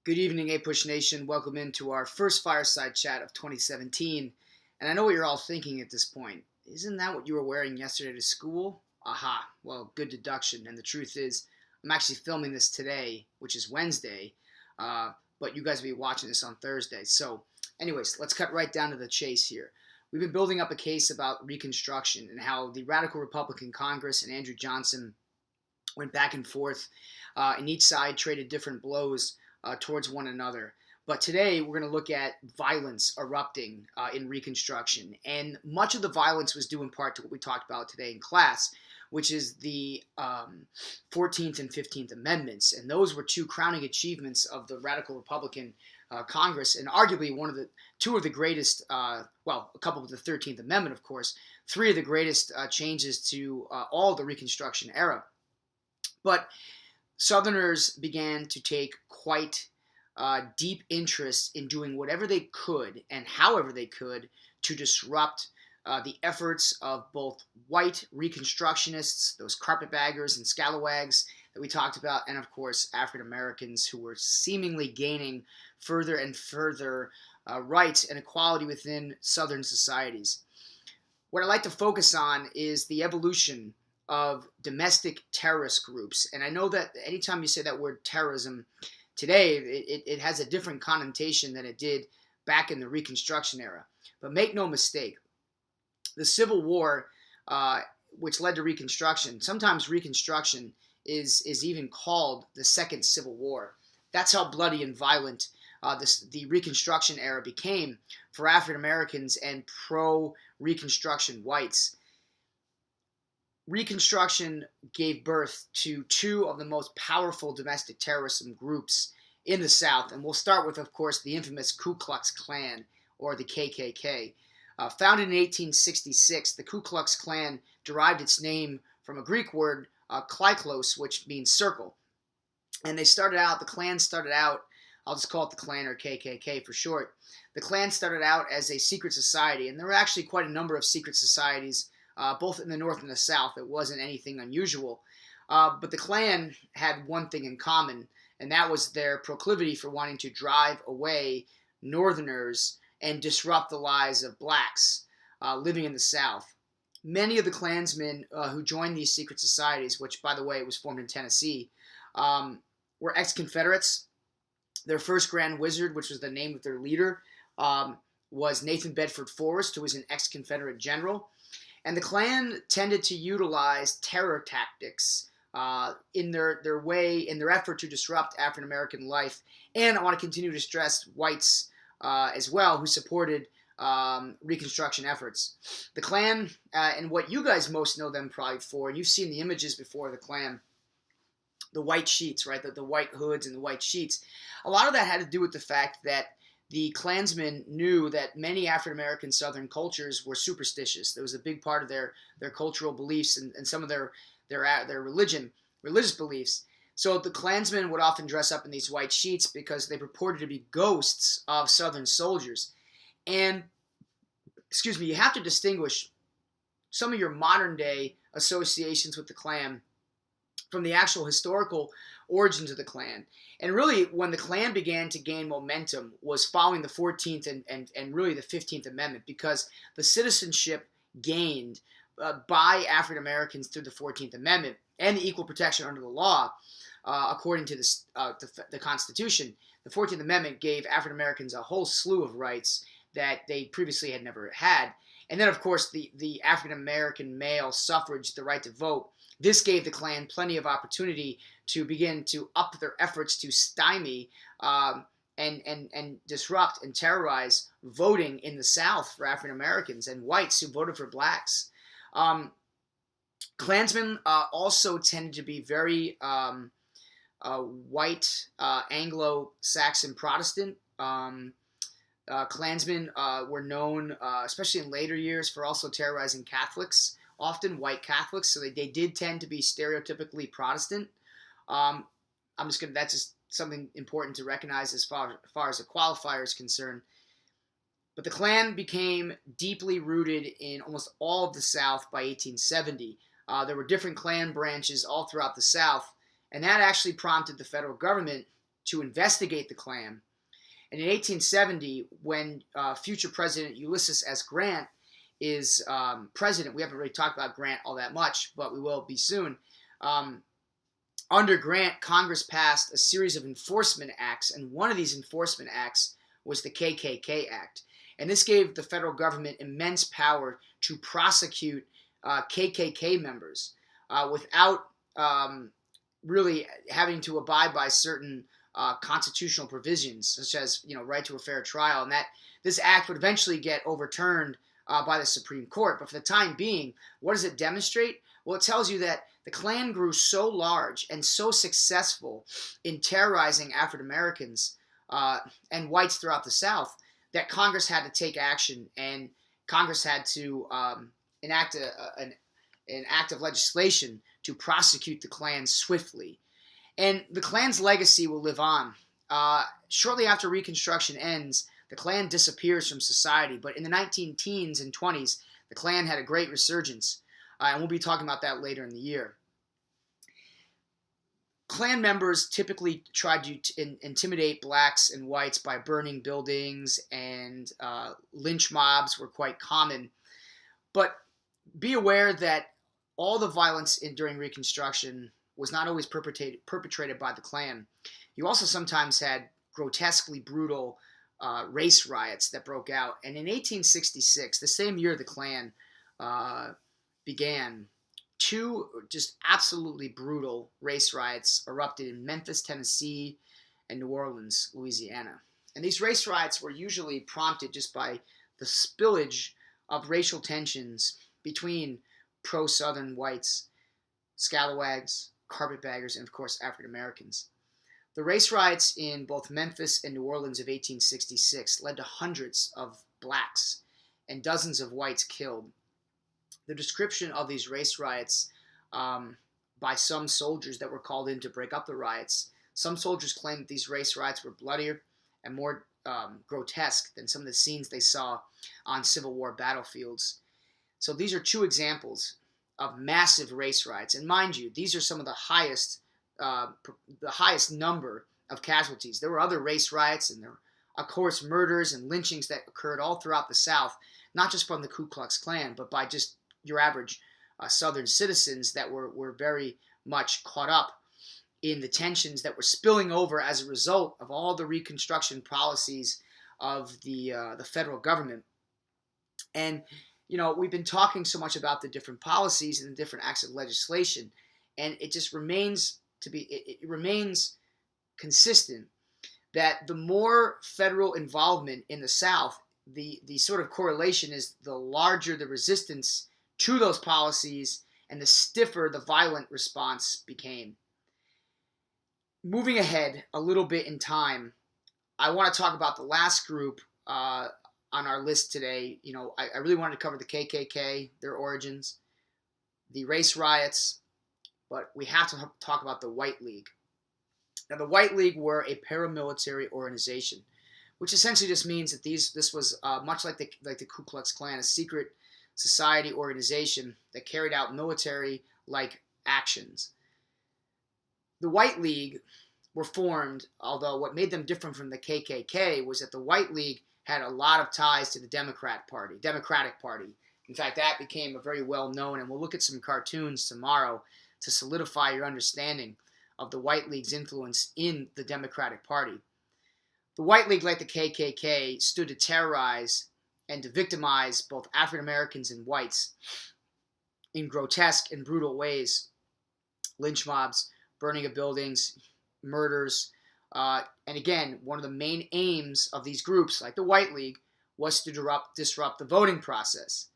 Good evening, APUSH Nation. Welcome into our first Fireside chat of 2017. And I know what you're all thinking at this point. Isn't that what you were wearing yesterday to school? Aha. Well, good deduction. And the truth is, I'm actually filming this today, which is Wednesday. But you guys will be watching this on Thursday. So, anyways, let's cut right down to the chase here. We've been building up a case about Reconstruction and how the radical Republican Congress and Andrew Johnson went back and forth, and each side traded different blows towards one another. But today we're going to look at violence erupting in Reconstruction. And much of the violence was due in part to what we talked about today in class, which is the 14th and 15th Amendments. And those were two crowning achievements of the radical Republican Congress, and arguably two of the greatest, a couple with the 13th Amendment, of course, three of the greatest changes to all the Reconstruction era. But Southerners began to take quite deep interest in doing whatever they could and however they could to disrupt the efforts of both white Reconstructionists, those carpetbaggers and scalawags that we talked about, and of course African Americans who were seemingly gaining further and further rights and equality within Southern societies. What I'd like to focus on is the evolution of domestic terrorist groups. And I know that anytime you say that word terrorism today, it has a different connotation than it did back in the Reconstruction era. But make no mistake, the Civil War, which led to Reconstruction, sometimes Reconstruction is even called the Second Civil War. That's how bloody and violent the Reconstruction era became for African Americans and pro-Reconstruction whites. Reconstruction gave birth to two of the most powerful domestic terrorism groups in the South, and we'll start with, of course, the infamous Ku Klux Klan, or the KKK. Founded in 1866, the Ku Klux Klan derived its name from a Greek word, klyklos, which means circle. And the Klan started out, I'll just call it the Klan or KKK for short. The Klan started out as a secret society, and there were actually quite a number of secret societies both in the North and the South. It wasn't anything unusual. But the Klan had one thing in common, and that was their proclivity for wanting to drive away Northerners and disrupt the lives of blacks living in the South. Many of the Klansmen who joined these secret societies, which, by the way, was formed in Tennessee, were ex-Confederates. Their first Grand Wizard, which was the name of their leader, was Nathan Bedford Forrest, who was an ex-Confederate general. And the Klan tended to utilize terror tactics in their effort to disrupt African American life. And I want to continue to stress whites as well, who supported Reconstruction efforts. The Klan, and what you guys most know them probably for, and you've seen the images before the Klan, the white sheets, right? The white hoods and the white sheets. A lot of that had to do with the fact that the Klansmen knew that many African-American Southern cultures were superstitious. That was a big part of their cultural beliefs and some of their religious beliefs. So the Klansmen would often dress up in these white sheets because they purported to be ghosts of Southern soldiers. And, you have to distinguish some of your modern-day associations with the Klan from the actual historical origins of the Klan. And really, when the Klan began to gain momentum was following the 14th and really the 15th Amendment, because the citizenship gained by African Americans through the 14th Amendment and the equal protection under the law, according to the Constitution, the 14th Amendment gave African Americans a whole slew of rights that they previously had never had. And then, of course, the African American male suffrage, the right to vote, this gave the Klan plenty of opportunity to begin to up their efforts to stymie and disrupt and terrorize voting in the South for African Americans and whites who voted for blacks. Klansmen also tended to be very white Anglo-Saxon Protestant. Klansmen were known, especially in later years, for also terrorizing Catholics, often white Catholics, so they did tend to be stereotypically Protestant. That's just something important to recognize as far as a qualifier is concerned. But the Klan became deeply rooted in almost all of the South by 1870. There were different Klan branches all throughout the South, and that actually prompted the federal government to investigate the Klan. And in 1870, when future President Ulysses S. Grant is president, we haven't really talked about Grant all that much, but we will be soon. Under Grant, Congress passed a series of enforcement acts, and one of these enforcement acts was the KKK Act. And this gave the federal government immense power to prosecute KKK members without really having to abide by certain constitutional provisions, such as right to a fair trial. And that this act would eventually get overturned by the Supreme Court. But for the time being, what does it demonstrate? Well, it tells you that the Klan grew so large and so successful in terrorizing African Americans and whites throughout the South that Congress had to take action, and Congress had to enact an act of legislation to prosecute the Klan swiftly. And the Klan's legacy will live on. Shortly after Reconstruction ends, the Klan disappears from society, but in the 19-teens and 20s, the Klan had a great resurgence. And we'll be talking about that later in the year. Klan members typically tried to intimidate blacks and whites by burning buildings, and lynch mobs were quite common. But be aware that all the violence during Reconstruction was not always perpetrated by the Klan. You also sometimes had grotesquely brutal race riots that broke out. And in 1866, the same year the Klan began, two just absolutely brutal race riots erupted in Memphis, Tennessee, and New Orleans, Louisiana. And these race riots were usually prompted just by the spillage of racial tensions between pro-Southern whites, scalawags, carpetbaggers, and of course African Americans. The race riots in both Memphis and New Orleans of 1866 led to hundreds of blacks and dozens of whites killed. The description of these race riots by some soldiers that were called in to break up the riots, some soldiers claimed that these race riots were bloodier and more grotesque than some of the scenes they saw on Civil War battlefields. So these are two examples of massive race riots. And mind you, these are some of the highest number of casualties. There were other race riots, and there were, of course, murders and lynchings that occurred all throughout the South, not just from the Ku Klux Klan, but by just your average Southern citizens that were very much caught up in the tensions that were spilling over as a result of all the Reconstruction policies of the federal government. And we've been talking so much about the different policies and the different acts of legislation, and it just remains it remains consistent that the more federal involvement in the South, the sort of correlation is the larger the resistance to those policies and the stiffer the violent response became. Moving ahead a little bit in time, I want to talk about the last group on our list today. I really wanted to cover the KKK, their origins, the race riots, but we have to talk about the White League. Now, the White League were a paramilitary organization, which essentially just means that this was much like the Ku Klux Klan, a secret society organization that carried out military-like actions. The White League were formed, although what made them different from the KKK was that the White League had a lot of ties to the Democratic Party. In fact, that became a very well-known, and we'll look at some cartoons tomorrow to solidify your understanding of the White League's influence in the Democratic Party. The White League, like the KKK, stood to terrorize and to victimize both African Americans and whites in grotesque and brutal ways. Lynch mobs, burning of buildings, murders. And again, one of the main aims of these groups, like the White League, was to disrupt the voting process.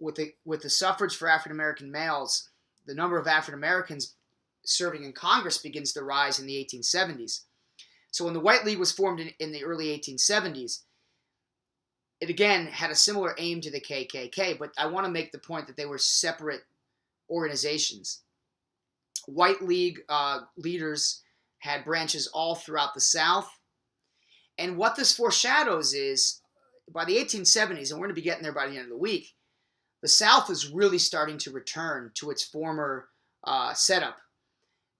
With the suffrage for African American males, the number of African Americans serving in Congress begins to rise in the 1870s. So when the White League was formed in the early 1870s, it again had a similar aim to the KKK, but I want to make the point that they were separate organizations. White League leaders had branches all throughout the South. And what this foreshadows is, by the 1870s, and we're going to be getting there by the end of the week, the South is really starting to return to its former setup.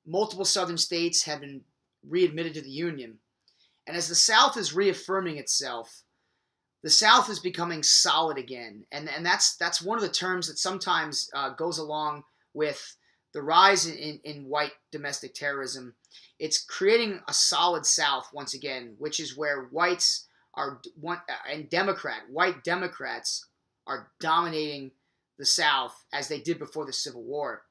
Multiple Southern states had been readmitted to the Union. And as the South is reaffirming itself, the South is becoming solid again. And that's one of the terms that sometimes goes along with the rise in white domestic terrorism. It's creating a solid South once again, which is where whites are and white Democrats are dominating the South as they did before the Civil War.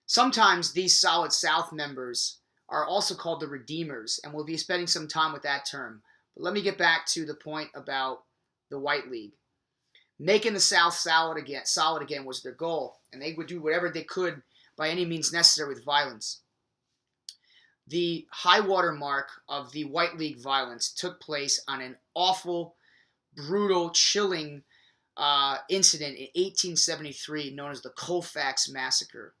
Sometimes these solid South members are also called the Redeemers, and we'll be spending some time with that term. But let me get back to the point about the White League. Making the South solid again was their goal, and they would do whatever they could by any means necessary with violence. The high water mark of the White League violence took place on an awful, brutal, chilling incident in 1873 known as the Colfax Massacre.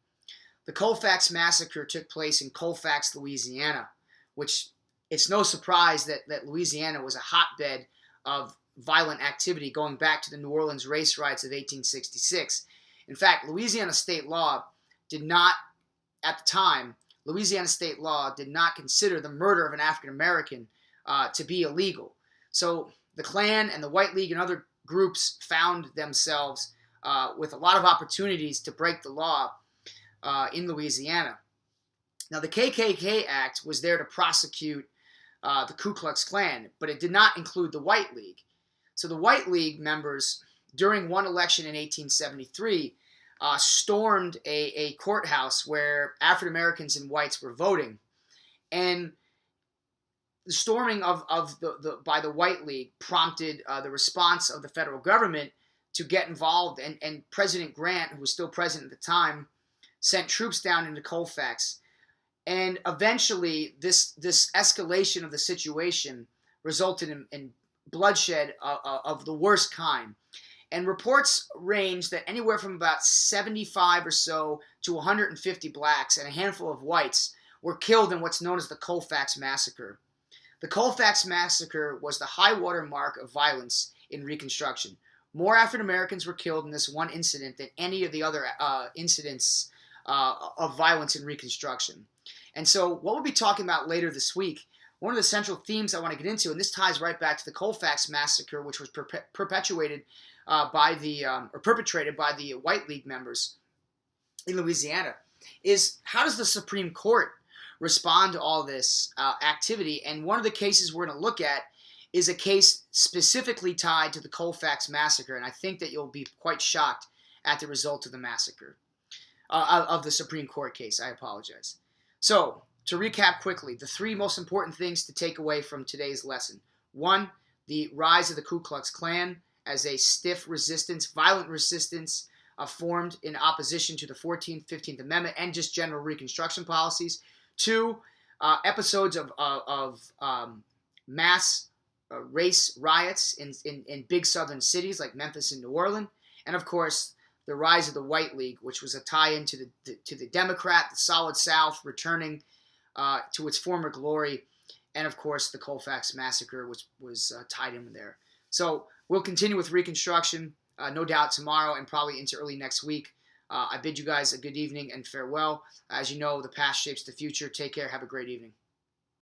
The Colfax Massacre took place in Colfax, Louisiana, which it's no surprise that Louisiana was a hotbed of violent activity going back to the New Orleans race riots of 1866. In fact, Louisiana state law did not, at the time, Louisiana state law did not consider the murder of an African American to be illegal. So the Klan and the White League and other groups found themselves with a lot of opportunities to break the law in Louisiana. Now, the Kkk Act was there to prosecute the Ku Klux Klan, but it did not include the White League. So the White League members, during one election in 1873, stormed a courthouse where African Americans and whites were voting. And the storming by the White League prompted the response of the federal government to get involved. And President Grant, who was still president at the time, sent troops down into Colfax. And eventually, this escalation of the situation resulted in bloodshed of the worst kind. And reports range that anywhere from about 75 or so to 150 blacks and a handful of whites were killed in what's known as the Colfax Massacre. The Colfax Massacre was the high water mark of violence in Reconstruction. More African Americans were killed in this one incident than any of the other incidents of violence in Reconstruction. And so what we'll be talking about later this week, one of the central themes I want to get into, and this ties right back to the Colfax Massacre, which was perpetrated by the White League members in Louisiana, is how does the Supreme Court respond to all this activity? And one of the cases we're going to look at is a case specifically tied to the Colfax Massacre, and I think that you'll be quite shocked at the result of the massacre, of the Supreme Court case. I apologize. So, to recap quickly, the three most important things to take away from today's lesson. One, the rise of the Ku Klux Klan as a stiff resistance, violent resistance formed in opposition to the 14th, 15th Amendment and just general Reconstruction policies. Two, episodes of mass race riots in big southern cities like Memphis and New Orleans. And of course, the rise of the White League, which was a tie-in to the Democrat, the Solid South, returning to its former glory, and of course the Colfax Massacre, which was tied in there. So we'll continue with Reconstruction, no doubt tomorrow and probably into early next week. I bid you guys a good evening and farewell. As you know, the past shapes the future. Take care. Have a great evening.